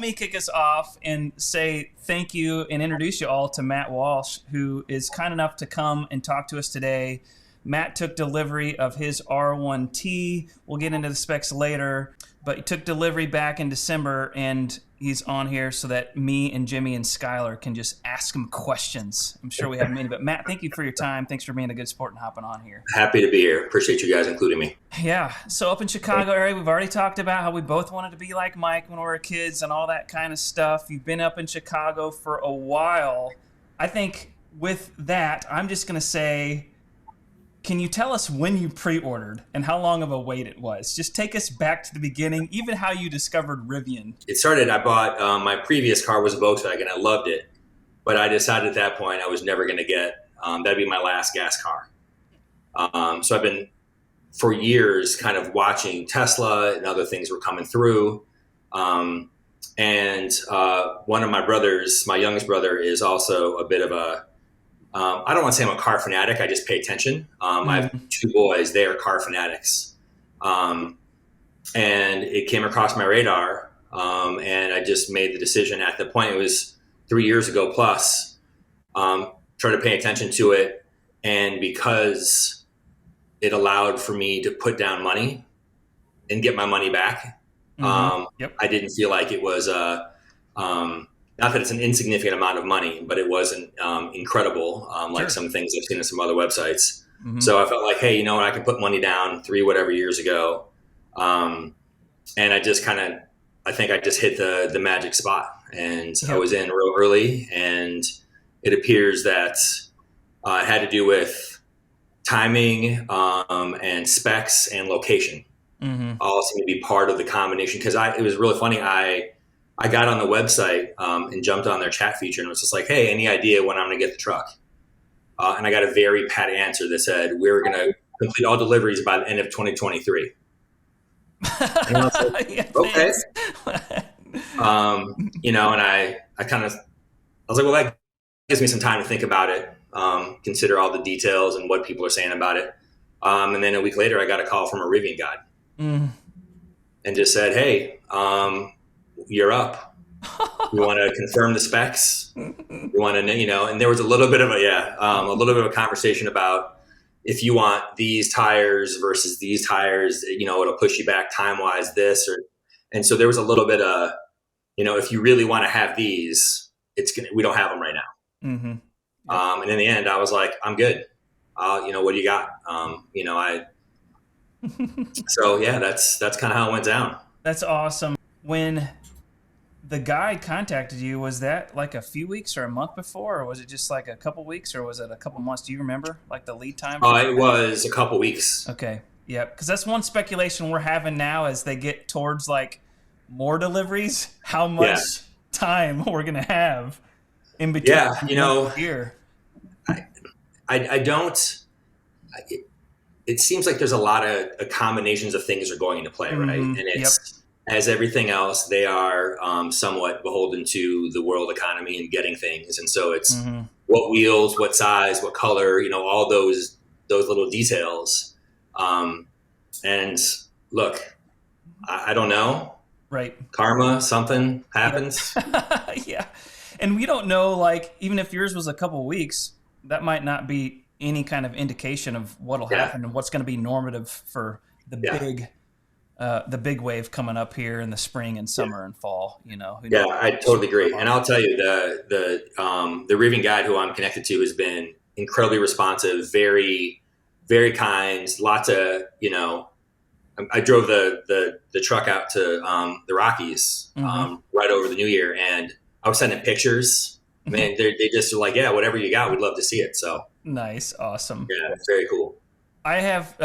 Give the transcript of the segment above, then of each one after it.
me kick us off and say thank you and introduce you all to Matt Walsh, who is kind enough to come and talk to us today. Matt took delivery of his R1T. We'll get into the specs later, but he took delivery back in December, and he's on here so that me and Jimmy and Skylar can just ask him questions. I'm sure we have many, but Matt, thank you for your time. Thanks for being a good sport and hopping on here. Happy to be here. Appreciate you guys including me. Yeah. So up in Chicago area, we've already talked about how we both wanted to be like Mike when we were kids and all that kind of stuff. You've been up in Chicago for a while. I think with that, I'm just going to say, can you tell us when you pre-ordered and how long of a wait it was? Just take us back to the beginning, even how you discovered Rivian. It started, I bought, my previous car was a Volkswagen. I loved it. But I decided at that point I was never going to get, that'd be my last gas car. So I've been, for years, kind of watching Tesla and other things were coming through. And one of my brothers, my youngest brother, is also a bit of a, I don't want to say I'm a car fanatic. I just pay attention. I have two boys. They are car fanatics. And it came across my radar. And I just made the decision at the point, it was 3 years ago plus, started paying attention to it. And because it allowed for me to put down money and get my money back, I didn't feel like it was not that it's an insignificant amount of money, but it wasn't incredible, like some things I've seen on some other websites. So I felt like, hey, you know what, I can put money down 3 whatever years ago. And I just I think I just hit the magic spot. And I was in real early, and it appears that it had to do with timing and specs and location. All seem to be part of the combination. Because it was really funny. I got on the website and jumped on their chat feature and was just like, hey, any idea when I'm going to get the truck? And I got a very pat answer that said, we're going to complete all deliveries by the end of 2023. And I was like, okay. And I was like, well, that gives me some time to think about it, consider all the details and what people are saying about it. And then a week later, I got a call from a Rivian guy and just said, hey, you're up. You want to confirm the specs? You want to, and there was a little bit of a conversation about if you want these tires versus these tires, it'll push you back time-wise and so there was a little bit of, if you really want to have these, we don't have them right now. And in the end, I was like, I'm good. What do you got? So yeah, that's kind of how it went down. That's awesome. When the guy contacted you, was that like a few weeks or a month before, or was it just like a couple weeks, or was it a couple months? Do you remember like the lead time? It was a couple weeks. Okay. Yeah. Because that's one speculation we're having now as they get towards like more deliveries, how much time we're going to have in between. Yeah. Here. I don't, it seems like there's a lot of combinations of things are going into play, right? And it's, as everything else, they are somewhat beholden to the world economy and getting things. And so it's what wheels, what size, what color, all those little details. And look, I don't know. Right. Karma, something happens. Yeah. And we don't know, like, even if yours was a couple of weeks, that might not be any kind of indication of what'll happen and what's going to be normative for the big wave coming up here in the spring and summer and fall, I totally agree. And I'll tell you, the Rivian guide who I'm connected to has been incredibly responsive, very, very kind. Lots of, I drove the truck out to the Rockies right over the New Year, and I was sending pictures. Man, they just were like, yeah, whatever you got, we'd love to see it. So nice, awesome. Yeah, it's very cool. I have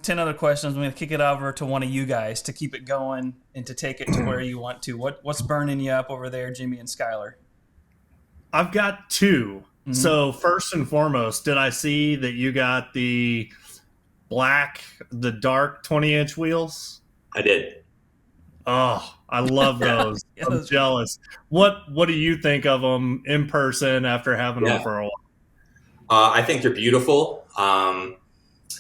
10 other questions. I'm going to kick it over to one of you guys to keep it going and to take it to where you want to. What's burning you up over there, Jimmy and Skylar? I've got 2. So first and foremost, did I see that you got the dark 20-inch wheels? I did. Oh, I love those. I'm jealous. What do you think of them in person after having them for a while? I think they're beautiful.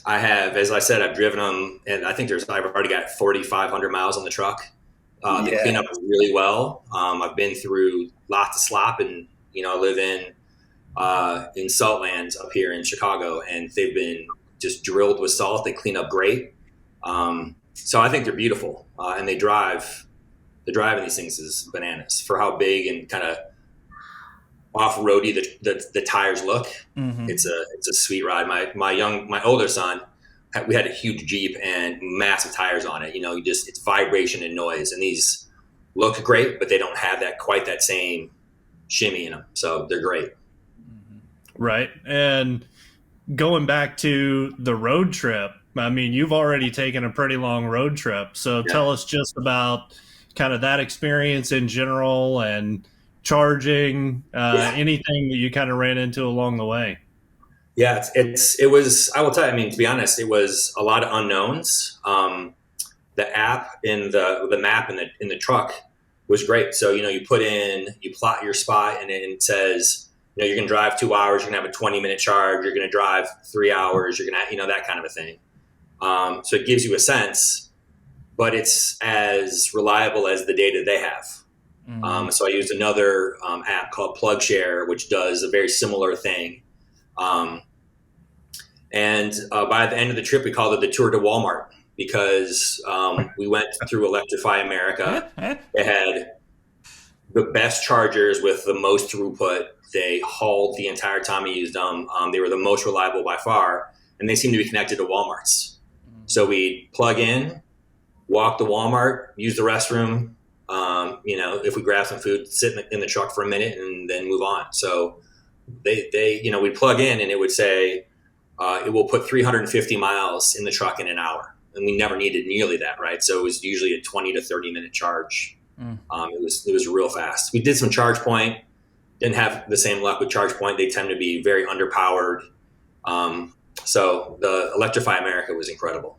I have, as I said, I've driven them, and I think I've already got 4,500 miles on the truck. They clean up really well. I've been through lots of slop, and I live in Saltlands up here in Chicago, and they've been just drilled with salt. They clean up great. So I think they're beautiful, and they drive. The driving these things is bananas for how big and kind of off-roady the tires look. Mm-hmm. It's a sweet ride. My older son, we had a huge Jeep and massive tires on it. It's vibration and noise, and these look great, but they don't have quite that same shimmy in them. So they're great. Right. And going back to the road trip, I mean, you've already taken a pretty long road trip. So tell us just about kind of that experience in general and charging, anything that you kind of ran into along the way. Yeah, it was, I will tell you, I mean, to be honest, it was a lot of unknowns. The app in the map in the truck was great. So, you plot your spot, and it says, you're going to drive 2 hours, you're going to have a 20-minute charge, you're going to drive 3 hours, you're going to, that kind of a thing. So it gives you a sense, but it's as reliable as the data they have. Mm-hmm. So I used another app called PlugShare, which does a very similar thing. And by the end of the trip, we called it the Tour to Walmart, because we went through Electrify America. They had the best chargers with the most throughput. They hauled the entire time we used them. They were the most reliable by far, and they seemed to be connected to Walmarts. So we plug in, walk to Walmart, use the restroom. If we grab some food, sit in the truck for a minute, and then move on. So we'd plug in, and it would say it will put 350 miles in the truck in an hour, and we never needed nearly that, right? So it was usually a 20 to 30-minute charge. It was real fast. We did some charge point, didn't have the same luck with charge point. They tend to be very underpowered. So the Electrify America was incredible.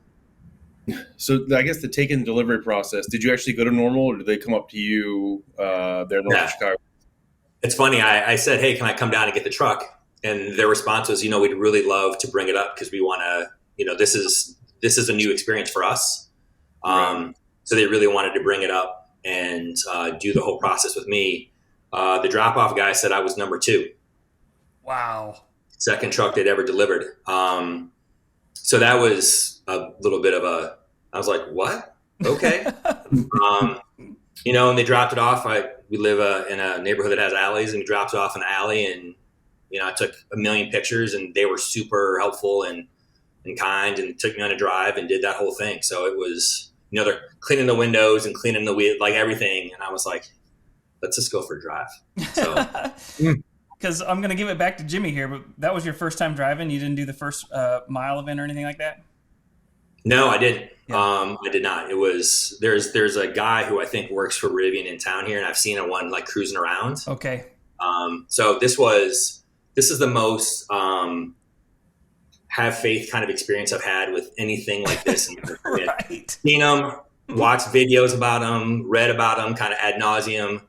So I guess the take-in delivery process, did you actually go to Normal, or did they come up to you there in North Chicago? It's funny. I said, hey, can I come down and get the truck? And their response was, we'd really love to bring it up, because we want to, this is a new experience for us. Right. So they really wanted to bring it up and do the whole process with me. The drop-off guy said I was number 2. Wow. Second truck they'd ever delivered. So that was a little bit of I was like, what? Okay. And they dropped it off. We live in a neighborhood that has alleys, and we dropped it off in the alley, and, I took a million pictures, and they were super helpful and kind, and took me on a drive and did that whole thing. So it was, they're cleaning the windows and cleaning the wheel, like everything. And I was like, let's just go for a drive. So. Because I'm going to give it back to Jimmy here, but that was your first time driving? You didn't do the first mile event or anything like that? No, I didn't. Yeah. I did not. It was, there's a guy who I think works for Rivian in town here, and I've seen one like cruising around. Okay. So this is the most have faith kind of experience I've had with anything like this. Right. Seen them, watched videos about them, read about them kind of ad nauseum.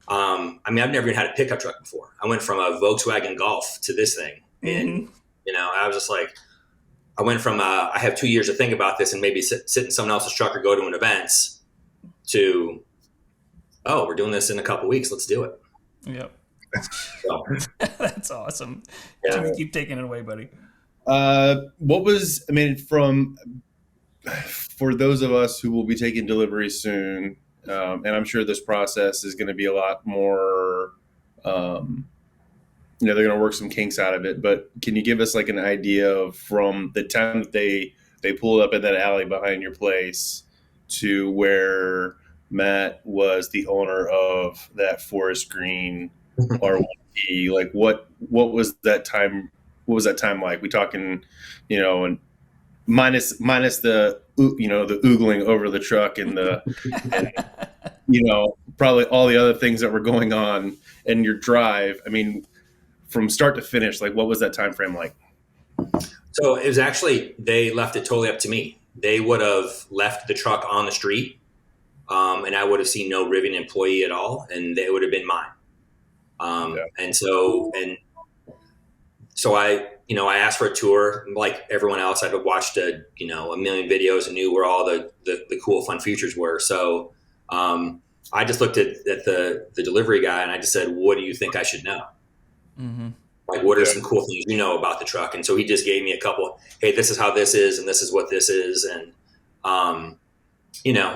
I've never even had a pickup truck before. I went from a Volkswagen Golf to this thing. And, I was just like, I went from, I have 2 years to think about this and maybe sit in someone else's truck or go to an event, to, we're doing this in a couple weeks. Let's do it. Yep. So. That's awesome. Yeah. Jimmy, keep taking it away, buddy. For those of us who will be taking delivery soon, and I'm sure this process is going to be a lot more, they're going to work some kinks out of it, but can you give us like an idea of from the time that they pulled up in that alley behind your place to where Matt was the owner of that forest green R1T, like what was that time? What was that time like? We talking, and minus the the oogling over the truck and the, probably all the other things that were going on in your drive. I mean, from start to finish, like what was that time frame like? So it was actually, they left it totally up to me. They would have left the truck on the street, and I would have seen no Rivian employee at all, and it would have been mine. And so I asked for a tour. Like everyone else, I'd watched a million videos and knew where all the cool, fun features were. So I just looked at the delivery guy and I just said, what do you think I should know? Mm-hmm. Like, what are some cool things you know about the truck? And so he just gave me a couple, hey, this is how this is, and this is what this is. And,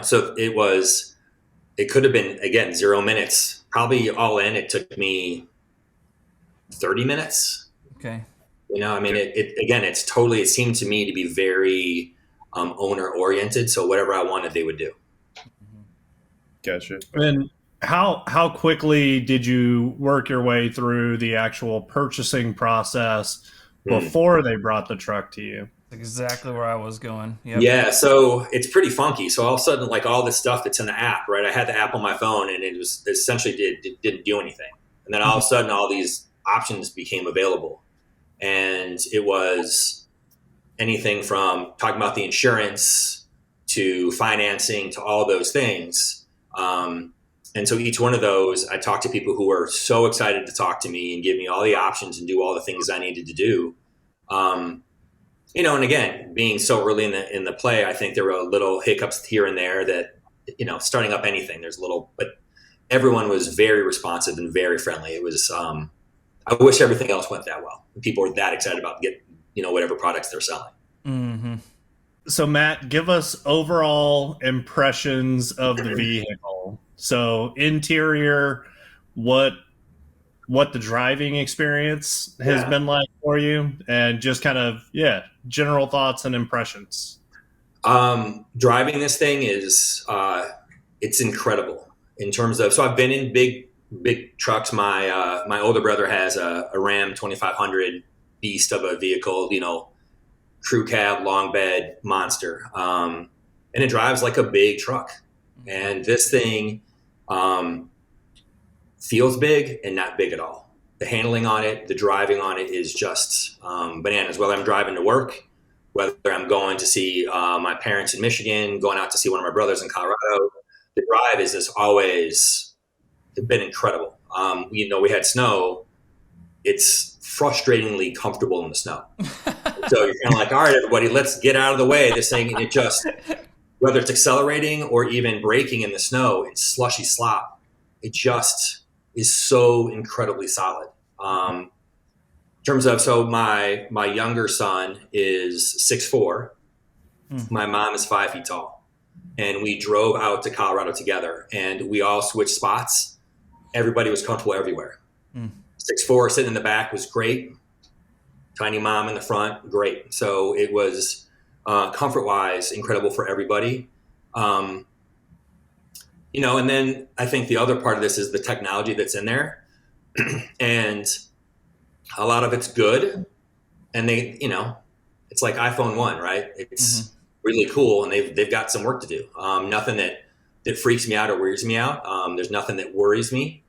so it could have been, again, 0 minutes, probably all in. It took me 30 minutes. Okay. It seemed to me to be very owner oriented. So whatever I wanted, they would do. Gotcha. And how quickly did you work your way through the actual purchasing process before they brought the truck to you? That's exactly where I was going. Yep. Yeah. So it's pretty funky. So all of a sudden, like all this stuff that's in the app, right? I had the app on my phone and it was essentially didn't do anything. And then all of a sudden, all these options became available. And it was anything from talking about the insurance to financing to all those things. And so each one of those, I talked to people who were so excited to talk to me and give me all the options and do all the things I needed to do. And again, being so early in the play, I think there were little hiccups here and there that, starting up anything, but everyone was very responsive and very friendly. It was, I wish everything else went that well. People were that excited about whatever products they're selling. Mm-hmm. So Matt, give us overall impressions of the vehicle. So interior, what the driving experience has been like for you, and just kind of, general thoughts and impressions. Driving this thing is, it's incredible in terms of, so I've been in big trucks. My older brother has a Ram 2500 beast of a vehicle, crew cab, long bed monster. And it drives like a big truck. And this thing feels big and not big at all. The handling on it, the driving on it is just bananas. Whether I'm driving to work, whether I'm going to see my parents in Michigan, going out to see one of my brothers in Colorado, the drive is just always been incredible. We had snow. It's frustratingly comfortable in the snow. So you're kind of like, all right, everybody, let's get out of the way. This thing, it just, whether it's accelerating or even braking in the snow, it's slushy slop. It just is so incredibly solid. In terms of, so my younger son is 6'4". My mom is 5 feet tall. And we drove out to Colorado together and we all switched spots. Everybody was comfortable everywhere. 6'4", sitting in the back was great. Tiny mom in the front, great. So it was comfort-wise incredible for everybody. And then I think the other part of this is the technology that's in there. And a lot of it's good. And they, it's like iPhone 1, right? It's really cool. And they've got some work to do. Nothing that freaks me out or weirds me out. There's nothing that worries me.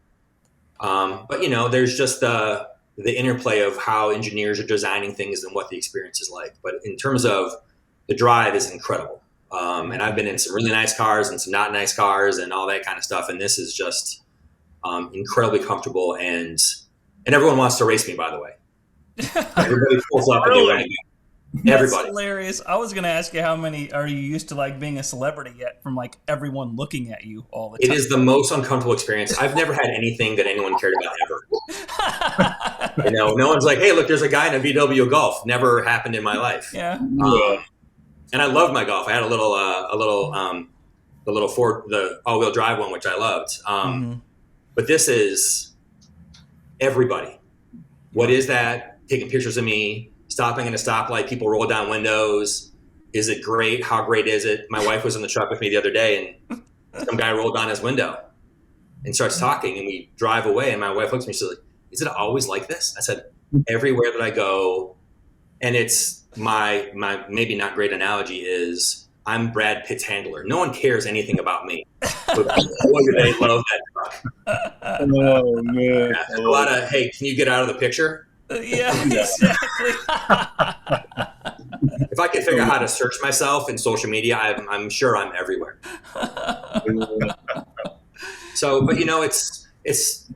But there's just the interplay of how engineers are designing things and what the experience is like. But in terms of the drive is incredible. And I've been in some really nice cars and some not nice cars and all that kind of stuff. And this is just incredibly comfortable. And everyone wants to race me, by the way. Everybody pulls up and they want to go. Everybody. That's hilarious. I was going to ask you, how many are you used to like being a celebrity yet, from like everyone looking at you all the time? It is the most uncomfortable experience. I've never had anything that anyone cared about ever. No one's like, hey, look, there's a guy in a VW Golf. Never happened in my life. Yeah. And I loved my Golf. I had a little Ford, the all-wheel drive one, which I loved. But this is everybody. What is that? Taking pictures of me. Stopping in a stoplight, people roll down windows. Is it great? How great is it? My wife was in the truck with me the other day, and some guy rolled down his window and starts talking, and we drive away. And my wife looks at me, she's like, "Is it always like this?" I said, "Everywhere that I go," and it's my maybe not great analogy is I'm Brad Pitt's handler. No one cares anything about me, but boy, do they love that truck. Oh man! A lot of, hey, can you get out of the picture? Yeah, exactly. If I could figure out how to search myself in social media, I'm sure I'm everywhere. So, but it's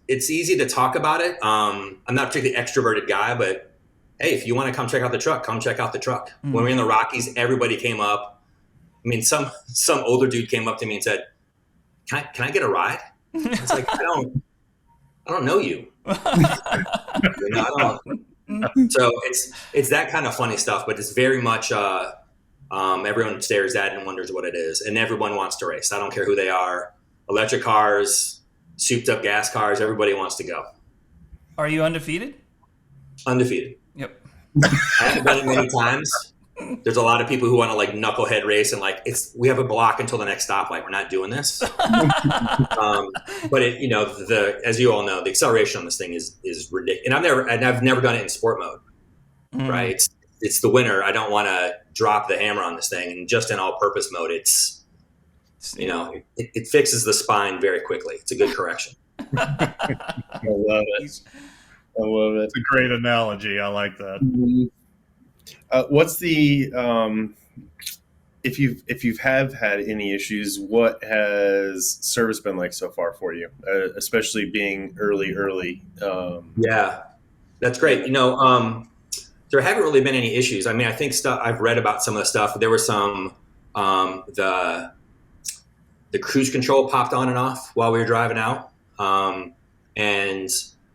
easy to talk about it. I'm not a particularly extroverted guy, but hey, if you want to come check out the truck, come check out the truck. When we were in the Rockies, everybody came up. mean, some older dude came up to me and said, can I get a ride? It's like, I don't know you. You know, I don't. So it's that kind of funny stuff, but it's very much everyone stares at it and wonders what it is, and everyone wants to race. I don't care who they are. Electric cars, souped up gas cars, everybody wants to go. Are you undefeated? Undefeated. Yep. I haven't done it many times. There's a lot of people who want to like knucklehead race and like we have a block until the next stoplight. We're not doing this. But it, you know, as you all know, the acceleration on this thing is ridiculous. And I've never done it in sport mode. Right? It's the winter. I don't want to drop the hammer on this thing, and just in all-purpose mode, it's, you know, it fixes the spine very quickly. It's a good correction. I love it. It's a great analogy. I like that. What's the if you've had any issues, what has service been like so far for you, especially being early? Yeah, that's great. You know, there haven't really been any issues. I mean, I think I've read about some of the stuff. There were some the cruise control popped on and off while we were driving out, and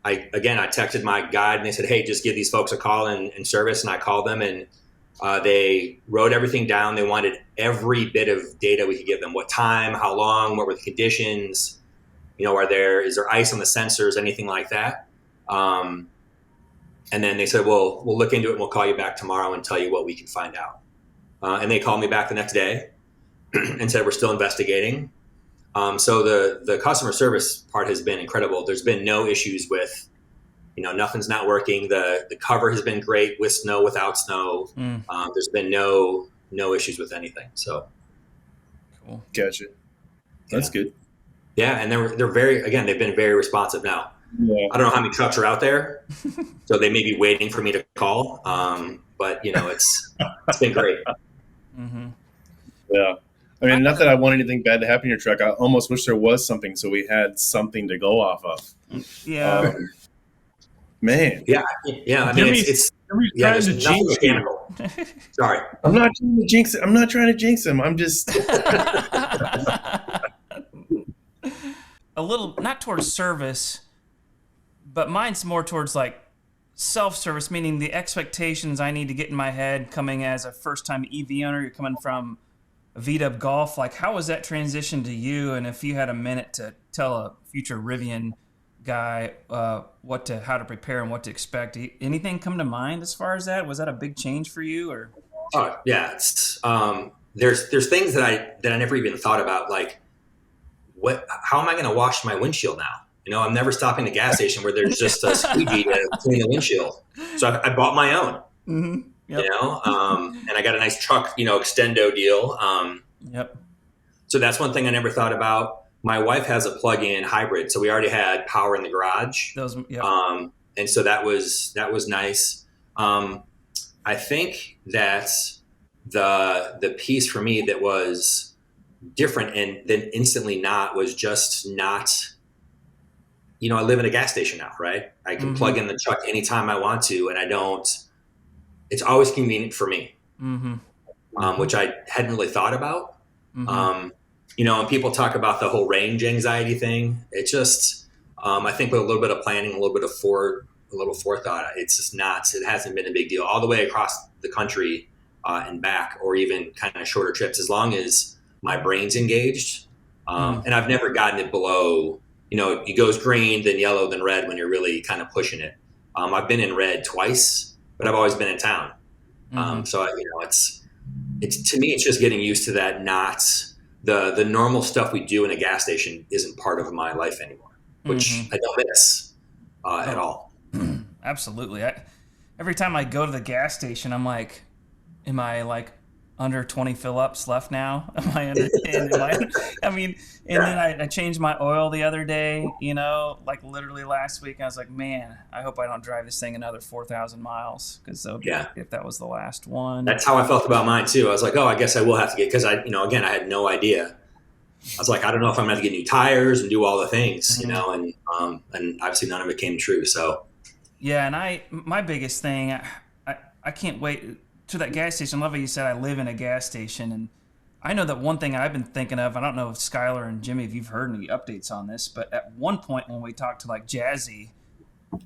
I texted my guide and they said, hey, just give these folks a call and service. And I called them, and they wrote everything down. They wanted every bit of data we could give them. What time, how long, what were the conditions, you know, is there ice on the sensors, anything like that. And then they said, well, we'll look into it and we'll call you back tomorrow and tell you what we can find out. And they called me back the next day and said, we're still investigating. So the customer service part has been incredible. There's been no issues with, you know, nothing's not working. The cover has been great with snow, without snow. There's been no issues with anything. So cool. Gotcha. That's good. Yeah, and they've been very responsive now. Yeah. I don't know how many trucks are out there, so they may be waiting for me to call. But you know, it's been great. Yeah. I mean, not that I want anything bad to happen in your truck. I almost wish there was something so we had something to go off of. Yeah. Man. Yeah. I mean, it's there's nothing mechanical. Sorry. I'm not trying to jinx it. I'm not trying to jinx him. I'm just a little, not towards service, but mine's more towards like self-service, meaning the expectations I need to get in my head coming as a first-time EV owner. You're coming from a VW Golf. Like, how was that transition to you? And if you had a minute to tell a future Rivian guy how to prepare and what to expect, anything come to mind as far as that? Was that a big change for you, or? Oh yeah, it's, there's things that I never even thought about, like how am I going to wash my windshield now? You know, I'm never stopping at a gas station where there's just a squeegee to clean the windshield. So I bought my own. Mm-hmm. Yep. You know, and I got a nice truck, you know, extendo deal. Yep. So that's one thing I never thought about. My wife has a plug-in hybrid, so we already had power in the garage. Yep. And so that was nice. I think that the piece for me that was different and then instantly not was just not, you know, I live in a gas station now, right? I can plug in the truck anytime I want to, and it's always convenient for me, which I hadn't really thought about. You know, and people talk about the whole range anxiety thing. It just, I think with a little bit of planning, a little bit of forethought, it's just it hasn't been a big deal all the way across the country and back, or even kind of shorter trips, as long as my brain's engaged. And I've never gotten it below, you know, it goes green, then yellow, then red when you're really kind of pushing it. I've been in red twice, but I've always been in town. So, you know, it's to me, it's just getting used to that. Not the normal stuff we do in a gas station isn't part of my life anymore, which I don't miss at all. Absolutely. Every time I go to the gas station, I'm like, am I like under 20 fill-ups left now? Am I under 10? Then I changed my oil the other day, you know, like literally last week. I was like, man, I hope I don't drive this thing another 4,000 miles, because if that was the last one. That's how I felt about mine too. I was like, oh, I guess I will have to get, because I had no idea. I was like, I don't know if I'm going to have to get new tires and do all the things, you know, and obviously none of it came true. So. Yeah. And my biggest thing, I can't wait to that gas station. I love how you said I live in a gas station, and I know that one thing I've been thinking of, I don't know if Skylar and Jimmy, if you've heard any updates on this, but at one point when we talked to like Jazzy,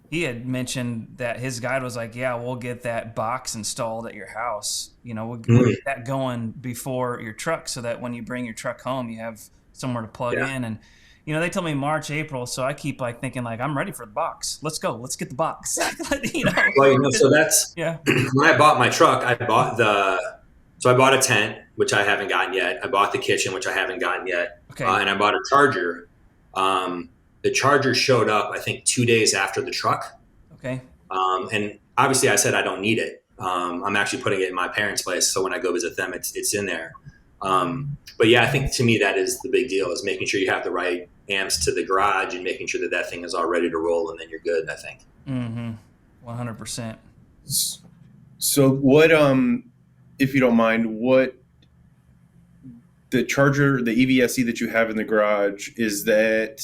he had mentioned that his guide was like, yeah, we'll get that box installed at your house. We'll get that going before your truck so that when you bring your truck home, you have somewhere to plug in. And, they told me March, April. So I keep like thinking like, I'm ready for the box. Let's go. Let's get the box. Well, so that's, when I bought my truck, I bought a tent, which I haven't gotten yet. I bought the kitchen, which I haven't gotten yet. Okay. And I bought a charger. The charger showed up, I think, 2 days after the truck. Okay. And obviously I said I don't need it. I'm actually putting it in my parents' place. So when I go visit them, it's in there. But yeah, I think to me that is the big deal, is making sure you have the right amps to the garage and making sure that thing is all ready to roll, and then you're good, I think. 100%. So what, if you don't mind, what the charger, the EVSE that you have in the garage, is that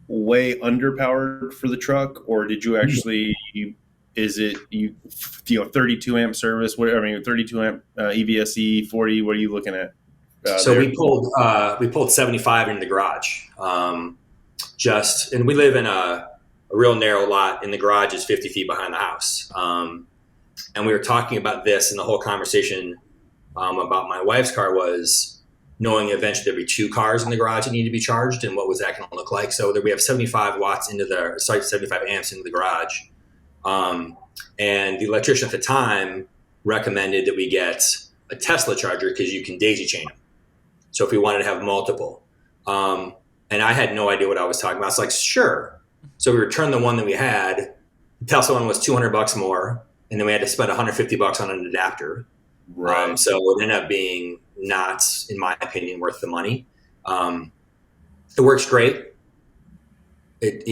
way underpowered for the truck, or did you actually, is it 32 amp service? 32 amp EVSE 40? What are you looking at? So we pulled 75 into the garage. And we live in a real narrow lot, and the garage is 50 feet behind the house. And we were talking about this, and the whole conversation about my wife's car was knowing eventually there'd be 2 cars in the garage that need to be charged, and what was that going to look like. So we have 75 amps into the garage. And the electrician at the time recommended that we get a Tesla charger because you can daisy chain them. So if we wanted to have multiple, and I had no idea what I was talking about. It's like, sure. So we returned the one that we had. The Tesla one was $200 more, and then we had to spend $150 on an adapter. Right. So it ended up being not, in my opinion, worth the money. It works great. It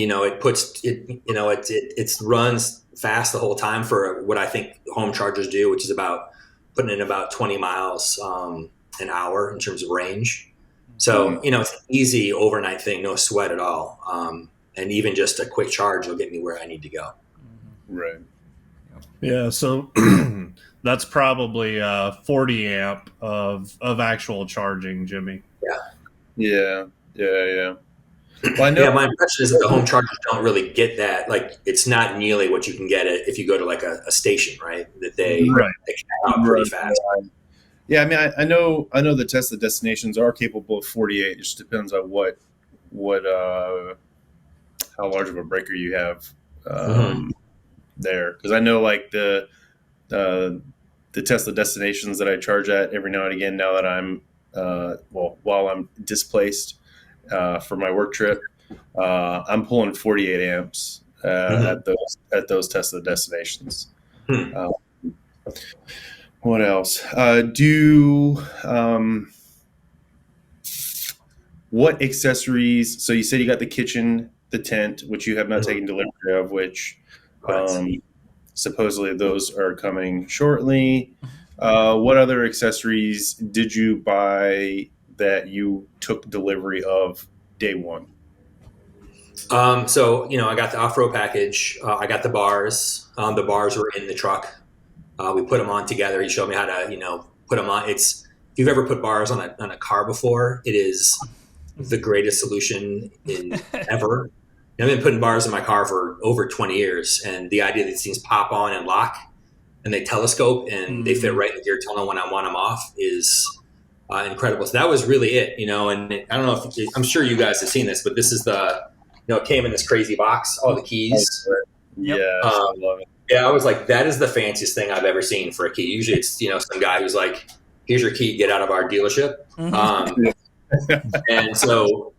runs fast the whole time for what I think home chargers do, which is about putting in about 20 miles an hour in terms of range. So, it's an easy overnight thing, no sweat at all. And even just a quick charge will get me where I need to go. Right. Yeah. So that's probably 40 amp of actual charging, Jimmy. Yeah. Well, I know. Yeah, my impression is that the home chargers don't really get that. Like, it's not nearly what you can get if you go to like a station, right? That they come out pretty fast. Yeah, I mean, I know the Tesla destinations are capable of 48. It just depends on what how large of a breaker you have there. Because I know like the Tesla destinations that I charge at every now and again, now that I'm while I'm displaced for my work trip, I'm pulling 48 amps at those Tesla destinations. What else? What accessories? So you said you got the kitchen, the tent, which you have not taken delivery of, which supposedly those are coming shortly. What other accessories did you buy that you took delivery of day one? So, I got the off-road package. I got the bars. The bars were in the truck. We put them on together. He showed me how to, put them on. If you've ever put bars on a car before, it is the greatest solution ever. I've been putting bars in my car for over 20 years, and the idea that these things pop on and lock, and they telescope, and they fit right in the gear tunnel when I want them off is incredible. So that was really it, and I don't know if I'm sure you guys have seen this, but this is it came in this crazy box, all the keys. Yeah, I love it. Yeah, I was like, that is the fanciest thing I've ever seen for a key. Usually it's, some guy who's like, here's your key, get out of our dealership. And so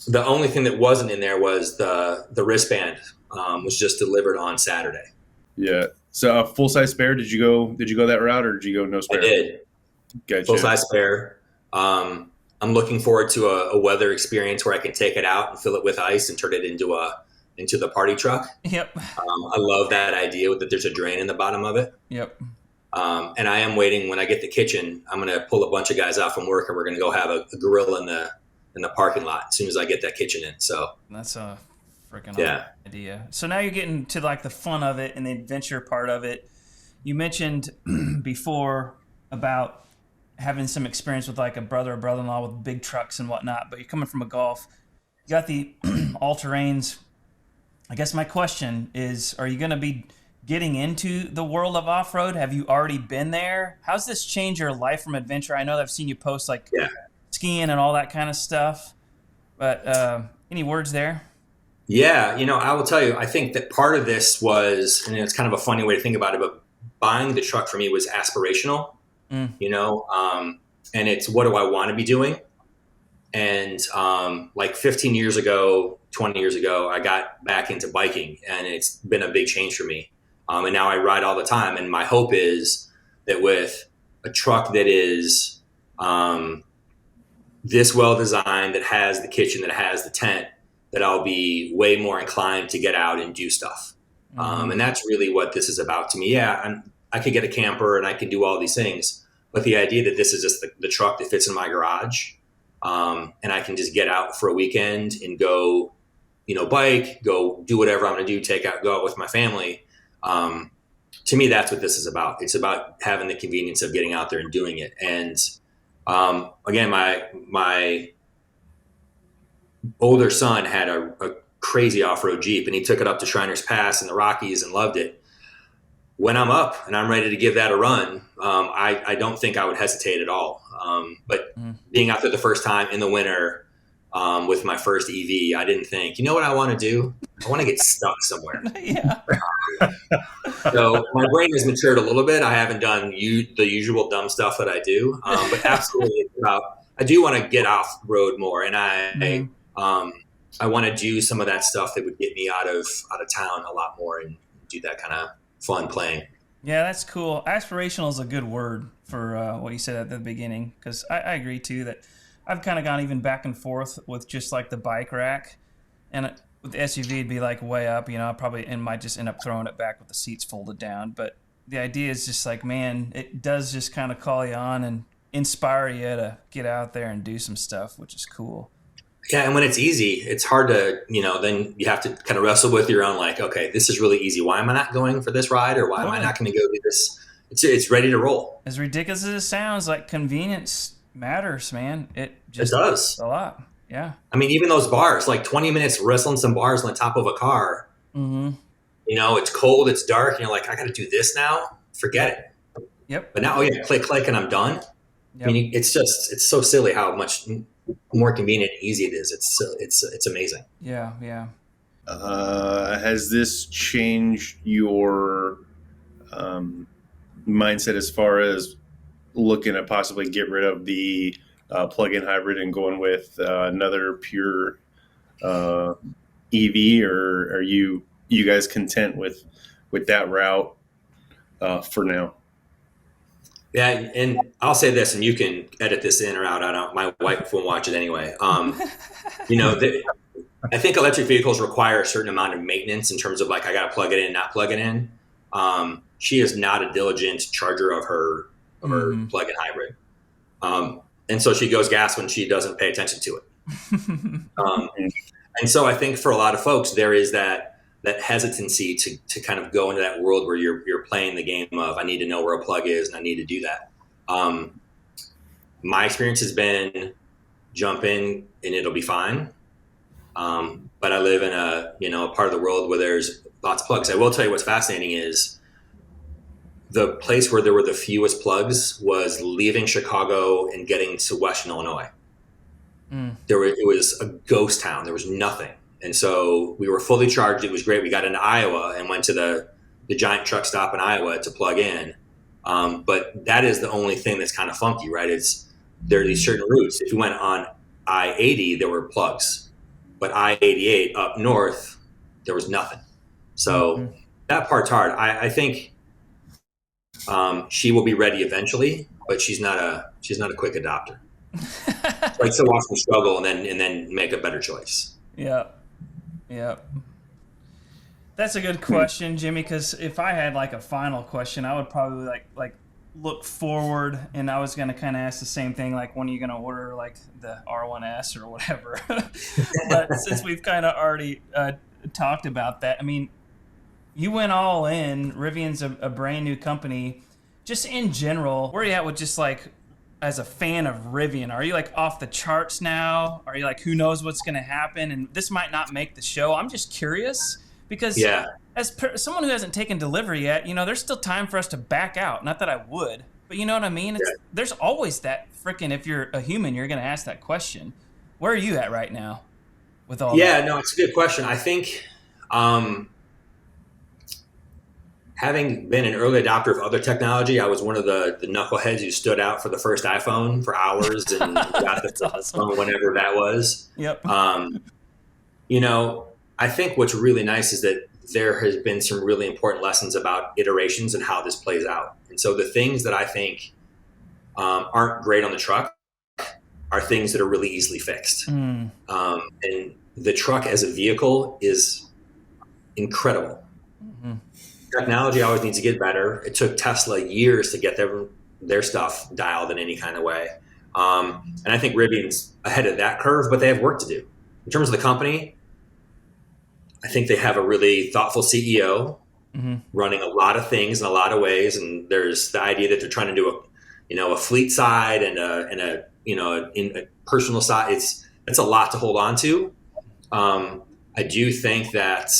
the only thing that wasn't in there was the wristband, was just delivered on Saturday. Yeah. So a full-size spare, did you go that route, or did you go no spare? I did. Gotcha. Full-size spare. I'm looking forward to a weather experience where I can take it out and fill it with ice and turn it into the party truck. Yep. I love that idea that there's a drain in the bottom of it. Yep. And I am waiting when I get the kitchen. I'm going to pull a bunch of guys out from work, and we're going to go have a grill in the parking lot as soon as I get that kitchen in. So that's a freaking awesome idea. So now you're getting to like the fun of it and the adventure part of it. You mentioned before about having some experience with like a brother or brother-in-law with big trucks and whatnot, but you're coming from a Golf. You got the all-terrains. I guess my question is, are you going to be getting into the world of off-road? Have you already been there? How's this change your life from adventure? I know that I've seen you post like skiing and all that kind of stuff, but any words there? Yeah, I will tell you, I think that part of this was, and it's kind of a funny way to think about it, but buying the truck for me was aspirational, and it's, what do I want to be doing? And like 15 years ago, 20 years ago, I got back into biking, and it's been a big change for me. And now I ride all the time. And my hope is that with a truck that is this well designed, that has the kitchen, that has the tent, that I'll be way more inclined to get out and do stuff. And that's really what this is about to me. Yeah, I could get a camper and I can do all these things, but the idea that this is just the truck that fits in my garage, and I can just get out for a weekend and go, bike, go do whatever I'm going to do, go out with my family. To me, that's what this is about. It's about having the convenience of getting out there and doing it. And again, my older son had a crazy off-road Jeep, and he took it up to Shriners Pass and the Rockies and loved it. When I'm up and I'm ready to give that a run, I don't think I would hesitate at all. But being out there the first time in the winter with my first EV, I didn't think, what I want to do? I want to get stuck somewhere. Yeah. So my brain has matured a little bit. I haven't done the usual dumb stuff that I do, but absolutely it's about, I do want to get off road more, and I want to do some of that stuff that would get me out of town a lot more and do that kind of fun playing. Yeah, that's cool. Aspirational is a good word for what you said at the beginning, because I agree too that I've kind of gone even back and forth with just like the bike rack, and with the SUV it'd be like way up, I probably might just end up throwing it back with the seats folded down. But the idea is just like, man, it does just kind of call you on and inspire you to get out there and do some stuff, which is cool. Yeah, and when it's easy, it's hard to, then you have to kind of wrestle with your own, like, okay, this is really easy. Why am I not going for this ride, or why am I not going to go do this? It's ready to roll. As ridiculous as it sounds, like, convenience matters, man. It does a lot. Yeah. I mean, even those bars, like 20 minutes wrestling some bars on the top of a car. Mm-hmm. It's cold, it's dark, and you're like, I got to do this now. Forget it. Yep. But now, click, and I'm done. Yep. I mean, it's so silly how much more convenient and easy it is. It's amazing. Yeah. Has this changed your mindset as far as looking to possibly get rid of the plug-in hybrid and going with another pure EV, or are you guys content with that route for now? Yeah, and I'll say this, and you can edit this in or out. My wife won't watch it anyway. I think electric vehicles require a certain amount of maintenance in terms of like, I got to plug it in, not plug it in. She is not a diligent charger of her plug-in hybrid. And so she goes gas when she doesn't pay attention to it. And so I think for a lot of folks, there is that hesitancy to kind of go into that world where you're playing the game of, I need to know where a plug is and I need to do that. My experience has been jump in and it'll be fine. But I live in a part of the world where there's lots of plugs. I will tell you what's fascinating is the place where there were the fewest plugs was leaving Chicago and getting to Western Illinois. It was a ghost town. There was nothing. And so we were fully charged. It was great. We got into Iowa and went to the giant truck stop in Iowa to plug in. But that is the only thing that's kind of funky, right? There are these certain routes. If you went on I-80, there were plugs. But I-88 up north, there was nothing. So that part's hard. I think she will be ready eventually, but she's not a quick adopter. Like to watch them struggle and then make a better choice. Yeah. That's a good question, Jimmy, because if I had like a final question, I would probably like look forward, and I was going to kind of ask the same thing, like when are you going to order like the R1S or whatever. But since we've kind of already talked about that, I mean, you went all in. Rivian's a brand new company. just in general, where are you at with just like, as a fan of Rivian? Are you like off the charts now? Are you like, who knows what's going to happen? And this might not make the show. I'm just curious because as someone who hasn't taken delivery yet, there's still time for us to back out. Not that I would, but you know what I mean? There's always that freaking, if you're a human, you're going to ask that question. Where are you at right now with all that? Yeah, no, it's a good question. I think having been an early adopter of other technology, I was one of the knuckleheads who stood out for the first iPhone for hours and got the awesome. phone whenever that was. Yep. I think what's really nice is that there has been some really important lessons about iterations and how this plays out. And so the things that I think aren't great on the truck are things that are really easily fixed. And the truck as a vehicle is incredible. Mm-hmm. Technology always needs to get better. It took Tesla years to get their stuff dialed in any kind of way. And I think Rivian's ahead of that curve, but they have work to do. In terms of the company, I think they have a really thoughtful CEO running a lot of things in a lot of ways. And there's the idea that they're trying to do a fleet side and a personal side. It's a lot to hold on to. I do think that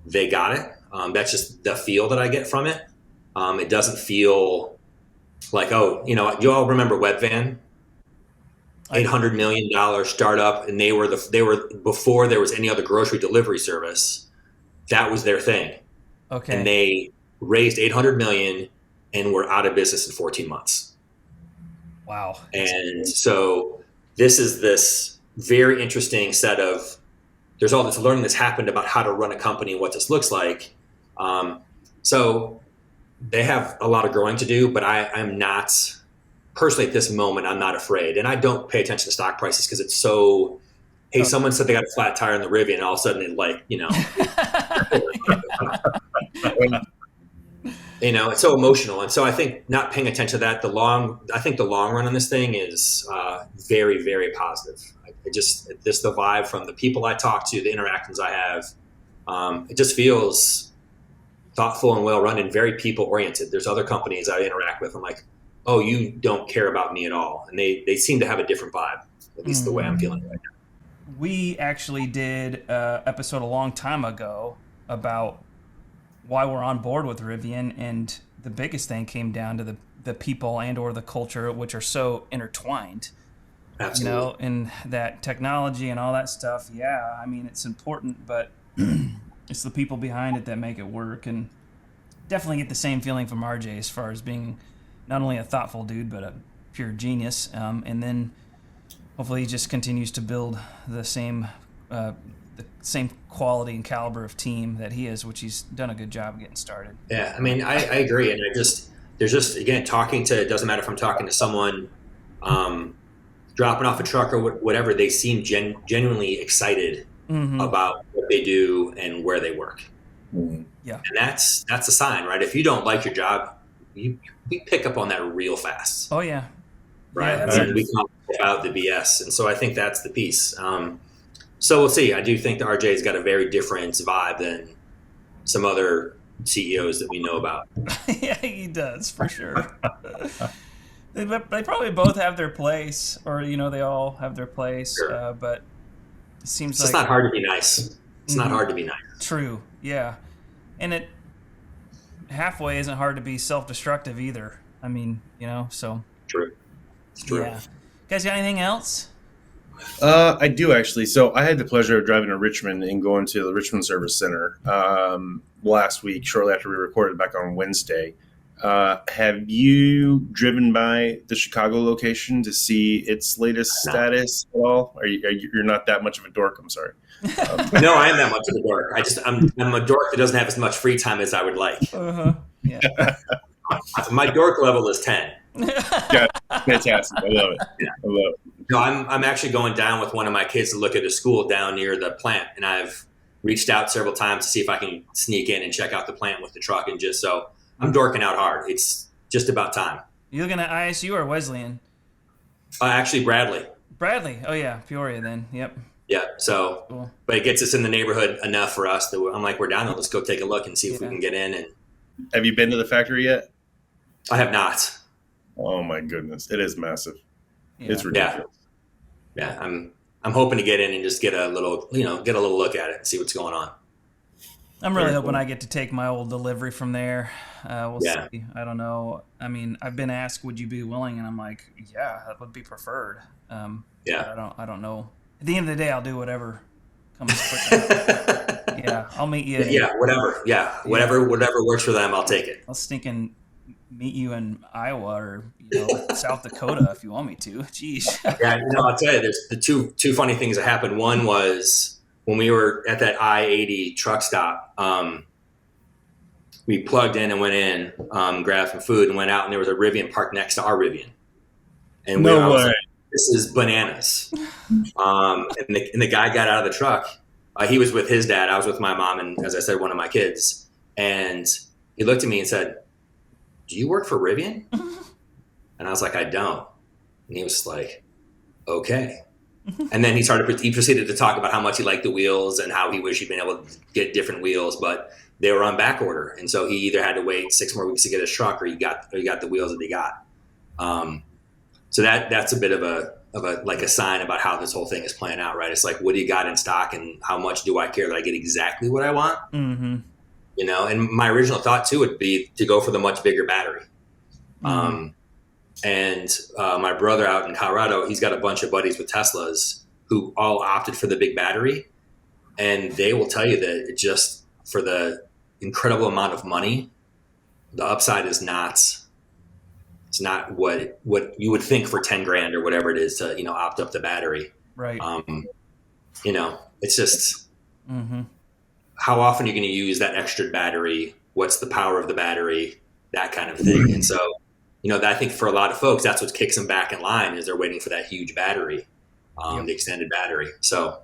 they got it. That's just the feel that I get from it. It doesn't feel like, you all remember Webvan, $800 million startup, and they were before there was any other grocery delivery service. That was their thing. Okay. And they raised $800 million and were out of business in 14 months. Wow. And so this is this very interesting set of, there's all this learning that's happened about how to run a company and what this looks like. So they have a lot of growing to do, but I'm not, personally at this moment, I'm not afraid. And I don't pay attention to stock prices because it's so, hey, someone said they got a flat tire in the Rivian and all of a sudden it's so emotional. And so I think not paying attention to that, the long run on this thing is very, very positive. The vibe from the people I talk to, the interactions I have, it just feels thoughtful and well run and very people oriented. There's other companies I interact with. I'm like, oh, you don't care about me at all. And they seem to have a different vibe, at least the way I'm feeling right now. We actually did an episode a long time ago about why we're on board with Rivian, and the biggest thing came down to the people and or the culture, which are so intertwined. Absolutely. And that technology and all that stuff. Yeah, I mean, it's important, but it's the people behind it that make it work. And definitely get the same feeling from RJ as far as being not only a thoughtful dude, but a pure genius. And then hopefully he just continues to build the same quality and caliber of team that he is, which he's done a good job of getting started. Yeah, I mean, I agree. And there's just, again, it doesn't matter if I'm talking to someone dropping off a truck or whatever, they seem genuinely excited about what they do and where they work. Mm-hmm. Yeah. And that's a sign, right? If you don't like your job, we pick up on that real fast. Oh, yeah. Right. Yeah, and we come out the BS. And so I think that's the piece. So we'll see. I do think that RJ's got a very different vibe than some other CEOs that we know about. Yeah, he does, for sure. They probably both have their place, or, they all have their place. Sure. But it seems it's not hard to be nice. It's not hard to be nice. True. Yeah. And it halfway isn't hard to be self-destructive either. I mean, so. True. It's true. Yeah. Guys, got anything else? I do actually. So I had the pleasure of driving to Richmond and going to the Richmond Service Center last week, shortly after we recorded back on Wednesday. Have you driven by the Chicago location to see its latest status at all? You're not that much of a dork? I'm sorry. No, I am that much of a dork. I'm a dork that doesn't have as much free time as I would like. Yeah. My dork level is 10. Yeah, fantastic. I love it. Yeah. I love it. No, I'm actually going down with one of my kids to look at a school down near the plant, and I've reached out several times to see if I can sneak in and check out the plant with the truck, and just so I'm dorking out hard. It's just about time. You looking at ISU or Wesleyan? Actually, Bradley. Bradley. Oh yeah, Peoria then. Yep. Yeah. So, cool. But it gets us in the neighborhood enough for us that I'm like, we're down there. Let's go take a look and see if we can get in. And have you been to the factory yet? I have not. Oh my goodness, it is massive. Yeah. It's ridiculous. Yeah, I'm hoping to get in and just get a little look at it and see what's going on. I'm really Very hoping cool. I get to take my old delivery from there. We'll Yeah. see. I don't know. I mean, I've been asked, "Would you be willing?" And I'm like, "Yeah, that would be preferred." Yeah. But I don't know. At the end of the day, I'll do whatever comes quick. Yeah, I'll meet you. Yeah, whatever. Yeah, whatever works for them, I'll take it. I'll stinking meet you in Iowa or South Dakota if you want me to. Jeez. Yeah, I'll tell you, there's the two funny things that happened. One was when we were at that I-80 truck stop. We plugged in and went in, grabbed some food, and went out, and there was a Rivian parked next to our Rivian. And No way. like, this is bananas. And the guy got out of the truck. He was with his dad. I was with my mom and, as I said, one of my kids. And he looked at me and said, "Do you work for Rivian?" And I was like, "I don't." And he was like, "Okay." And then he proceeded to talk about how much he liked the wheels and how he wished he'd been able to get different wheels, but they were on back order. And so he either had to wait 6 more weeks to get his truck, or he got the wheels that he got. So that's a bit of a sign about how this whole thing is playing out, right? It's like, what do you got in stock, and how much do I care that I get exactly what I want? Mm-hmm. And my original thought too would be to go for the much bigger battery. Mm-hmm. And my brother out in Colorado, he's got a bunch of buddies with Teslas who all opted for the big battery, and they will tell you that it just, for the incredible amount of money, the upside is not. It's not what you would think for 10 grand or whatever it is to opt up the battery. Right. It's just Mm-hmm. how often are you going to use that extra battery? What's the power of the battery? That kind of thing. And so, I think for a lot of folks, that's what kicks them back in line, is they're waiting for that huge battery, the extended battery. So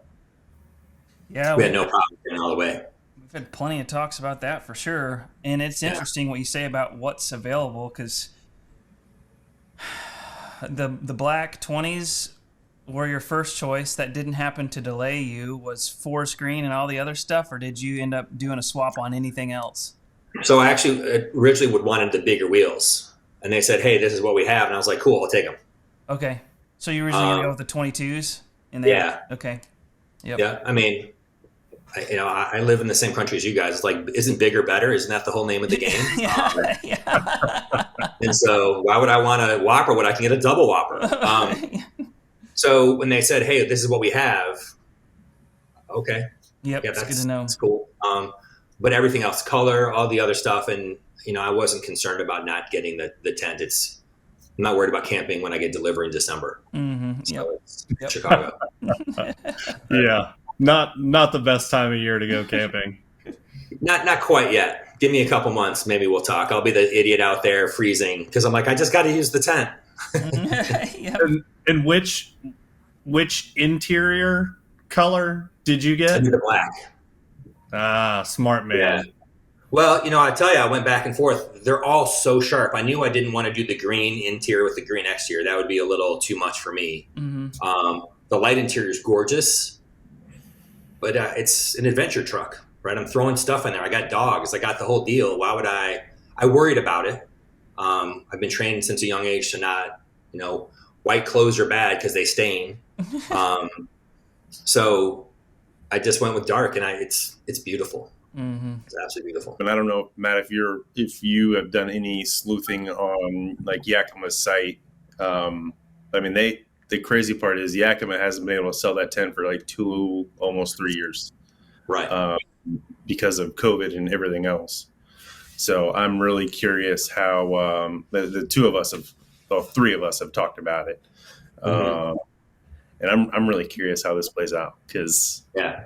Yeah, we had no problem getting all the way. we've had plenty of talks about that for sure. And it's interesting what you say about what's available, because the black 20s were your first choice. That didn't happen to delay you. Was forest green and all the other stuff, or did you end up doing a swap on anything else? So I actually originally would wanted the bigger wheels, and they said, "Hey, this is what we have," and I was like, "Cool, I'll take them." Okay, so you originally going to go with the 22s? Yeah. Okay. Yep. Yeah. I mean, I live in the same country as you guys. It's like, isn't bigger better? Isn't that the whole name of the game? Yeah. And so why would I want a Whopper when I can get a double Whopper? So when they said, "Hey, this is what we have," okay. Yep. Yeah, It's good to know. that's cool. But everything else, color, all the other stuff, and I wasn't concerned about not getting the tent. I'm not worried about camping when I get delivery in December. Mm-hmm. So it's Yep. Chicago. Yeah, not the best time of year to go camping. Not quite yet. Give me a couple months, maybe we'll talk. I'll be the idiot out there freezing because I'm like, I just got to use the tent. Yep. And which interior color did you get? The black. Ah, smart man. Yeah. Well, I tell you, I went back and forth. They're all so sharp. I knew I didn't want to do the green interior with the green exterior. That would be a little too much for me. Mm-hmm. The light interior is gorgeous, but it's an adventure truck, right? I'm throwing stuff in there. I got dogs. I got the whole deal. Why would I worried about it. I've been trained since a young age to not, white clothes are bad because they stain. So I just went with dark, and it's beautiful. Mm-hmm. It's absolutely beautiful. And I don't know, Matt, if you have done any sleuthing on like Yakima's site. I mean, the crazy part is Yakima hasn't been able to sell that tent for like almost 3 years, Right. because of COVID and everything else. So I'm really curious how the three of us have talked about it, and I'm really curious how this plays out, because Yeah.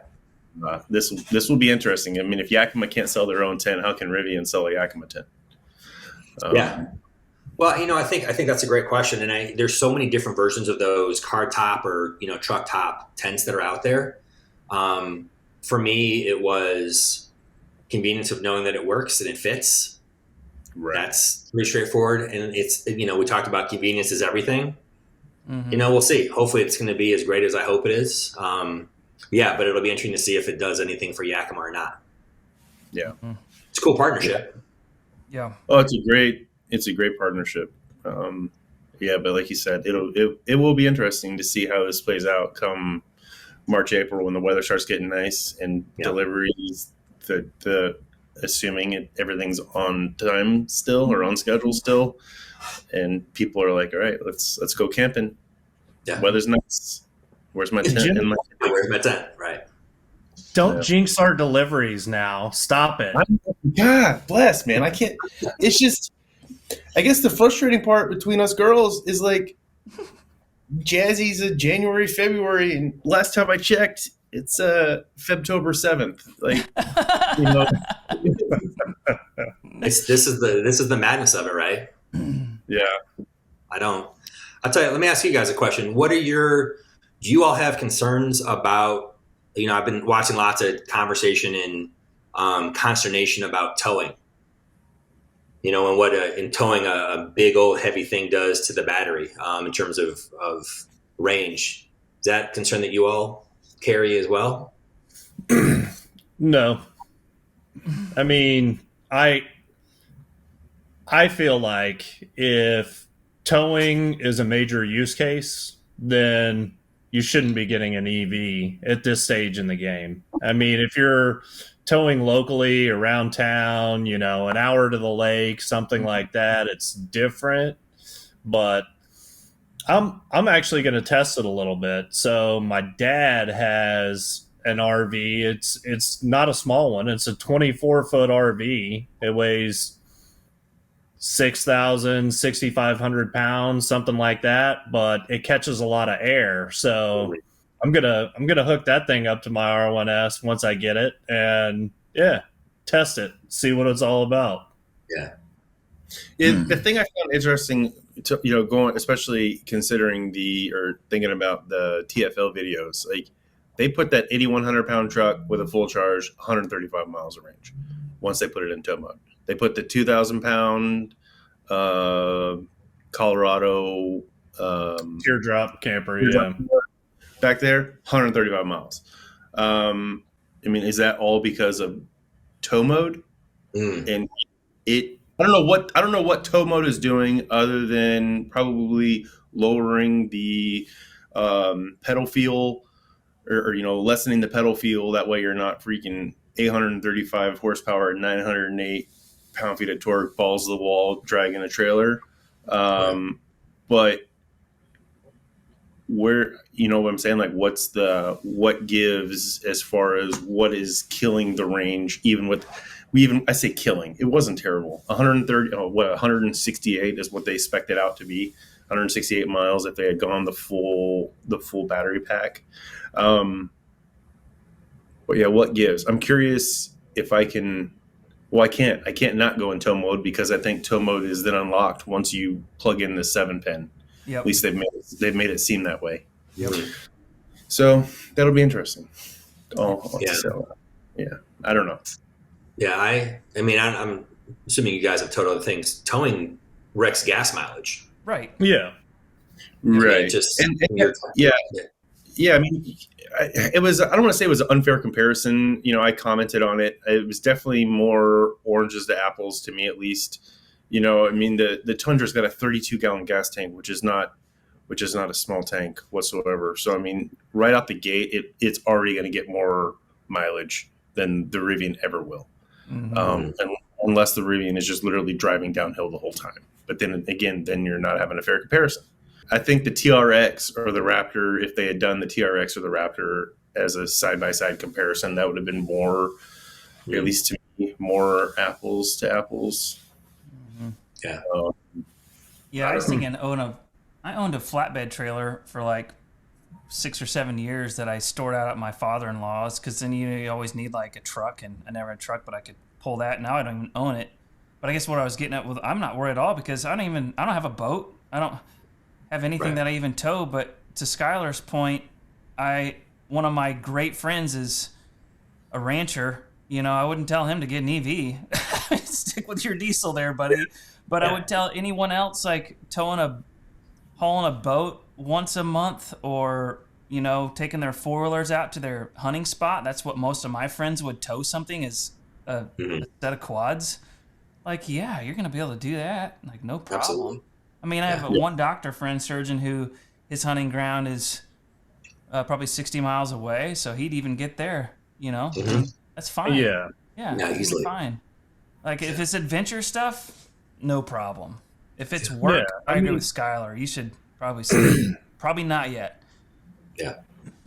this will be interesting. I mean, if Yakima can't sell their own tent, how can Rivian sell a Yakima tent? Yeah. Well, I think that's a great question, and there's so many different versions of those car top or truck top tents that are out there. For me, it was convenience of knowing that it works and it fits. Right. That's pretty straightforward, and it's we talked about convenience is everything. Mm-hmm. We'll see. Hopefully, it's going to be as great as I hope it is. Yeah, but it'll be interesting to see if it does anything for Yakima or not. Yeah. It's a cool partnership. Yeah. Oh, it's a great it's a great partnership. Yeah, but like you said, it will be interesting to see how this plays out come March, April, when the weather starts getting nice and deliveries, the assuming everything's on time still or on schedule still, and people are like, all right, let's go camping. Yeah. Weather's nice. Where's my tent? Where's my tent? Right. Don't jinx our deliveries now. Stop it. God bless, man. I can't. It's just, I guess the frustrating part between us girls is like, Jazzy's a January, February, and last time I checked, it's Febtober 7th. Like, you know, this is the madness of it, right? Yeah. I'll tell you. Let me ask you guys a question. Do you all have concerns about? I've been watching lots of conversation and consternation about towing. And what in towing a big old heavy thing does to the battery in terms of range. Is that concern that you all carry as well? No. I mean, I feel like if towing is a major use case, then you shouldn't be getting an EV at this stage in the game. I mean, if you're towing locally around town, an hour to the lake, something like that, it's different. But I'm actually going to test it a little bit. So my dad has an RV. It's not a small one. It's a 24-foot RV. It weighs 6,500 pounds, something like that. But it catches a lot of air. So I'm gonna hook that thing up to my R1S once I get it, and test it, see what it's all about. Yeah. The thing I found interesting, going, especially considering thinking about the TFL videos, like they put that 8,100 pound truck with a full charge, 135 miles of range. Once they put it in tow mode, they put the 2,000 pound Colorado teardrop camper, back there, 135 miles. I mean, is that all because of tow mode? And I don't know what tow mode is doing other than probably lowering the pedal feel or lessening the pedal feel. That way you're not freaking 835 horsepower, 908 pound-feet of torque, balls to the wall, dragging a trailer. But where, what I'm saying? Like, what gives as far as what is killing the range, I say killing. It wasn't terrible. 168 is what they spec'd it out to be. 168 miles if they had gone the full battery pack. But yeah, what gives? I'm curious if I can. Well, I can't not go in tow mode because I think tow mode is then unlocked once you plug in the 7-pin. Yep. At least they've made it seem that way. Yep. So that'll be interesting. I don't know. Yeah, I mean, I'm assuming you guys have towed other things. Towing wrecks gas mileage. Right. Yeah. Right. Yeah. I mean, it was. I don't want to say it was an unfair comparison. I commented on it. It was definitely more oranges to apples to me, at least. I mean, the Tundra's got a 32-gallon gas tank, which is not a small tank whatsoever. So I mean, right out the gate, it's already going to get more mileage than the Rivian ever will. And unless the Rivian is just literally driving downhill the whole time. But then again, you're not having a fair comparison. I think the TRX or the Raptor, if they had done the TRX or the Raptor as a side-by-side comparison, that would have been more, at least to me, more apples to apples. Yeah. I was thinking I owned a flatbed trailer for like 6 or 7 years that I stored out at my father-in-law's because then you always need like a truck, and I never had a truck, but I could pull that. Now I don't even own it. But I guess what I was getting at with, I'm not worried at all because I don't have a boat. I don't have anything that I even tow. But to Skylar's point, one of my great friends is a rancher. I wouldn't tell him to get an EV. Stick with your diesel there, buddy. But I would tell anyone else, like hauling a boat once a month, or taking their 4-wheelers out to their hunting spot. That's what most of my friends would tow. Something is a set of quads. Like, yeah, you're going to be able to do that. Like, no problem. Absolutely. I mean, I have one doctor friend, surgeon, who his hunting ground is probably 60 miles away, so he'd even get there, you know? Mm-hmm. That's fine. Yeah. Yeah, easily. Fine. Like, if it's adventure stuff, no problem. If it's work, I agree with Skylar. You should probably say, probably not yet. Yeah.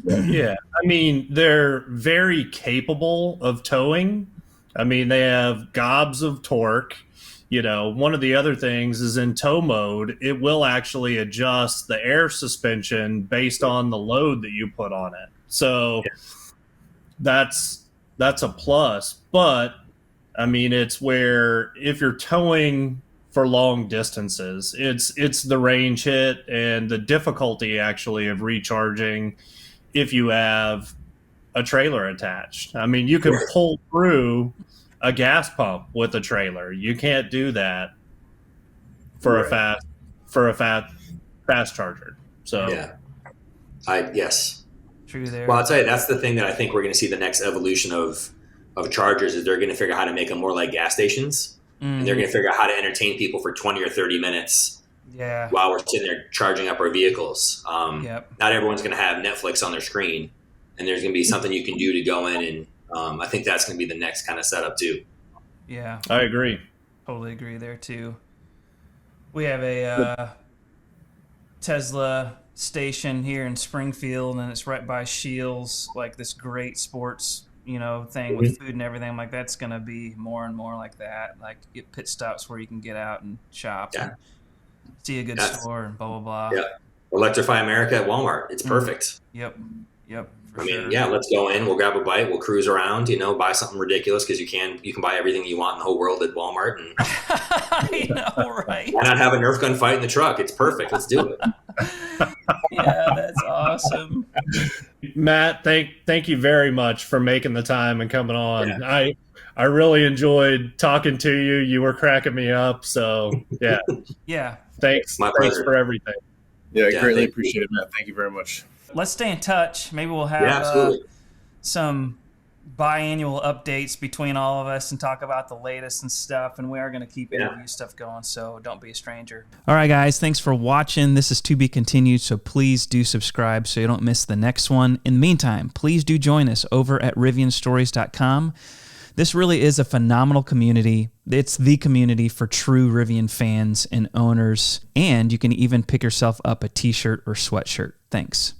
Yeah. I mean, they're very capable of towing. I mean, they have gobs of torque. You know, one of the other things is in tow mode, it will actually adjust the air suspension based on the load that you put on it. So that's a plus. But I mean, it's where if you're towing for long distances, it's the range hit and the difficulty actually of recharging if you have a trailer attached. I mean, you can pull through a gas pump with a trailer. You can't do that for a fast charger. So yes. True there. Well, I'll tell you, that's the thing that I think we're going to see the next evolution of chargers is they're going to figure out how to make them more like gas stations, and they're going to figure out how to entertain people for 20 or 30 minutes. Yeah. While we're sitting there charging up our vehicles. Not everyone's going to have Netflix on their screen, and there's going to be something you can do to go in and. I think that's going to be the next kind of setup too. Yeah, I agree. Totally agree there too. We have a Tesla station here in Springfield, and it's right by Shields, like this great sports, thing with food and everything. I'm like, that's going to be more and more like that. Like, get pit stops where you can get out and shop and see a good store and blah, blah, blah. Yeah. Electrify America at Walmart. It's perfect. Yep. I mean, let's go in. We'll grab a bite. We'll cruise around. Buy something ridiculous because you can buy everything you want in the whole world at Walmart. And I know, right? Why not have a Nerf gun fight in the truck? It's perfect. Let's do it. Yeah, that's awesome. Matt, thank you very much for making the time and coming on. Yeah. I really enjoyed talking to you. You were cracking me up. So yeah. Thanks for everything. Yeah, I greatly appreciate it, Matt. Thank you very much. Let's stay in touch. Maybe we'll have some biannual updates between all of us and talk about the latest and stuff. And we are going to keep interview stuff going, so don't be a stranger. All right, guys. Thanks for watching. This is to be continued, so please do subscribe so you don't miss the next one. In the meantime, please do join us over at rivianstories.com. This really is a phenomenal community. It's the community for true Rivian fans and owners. And you can even pick yourself up a t-shirt or sweatshirt. Thanks.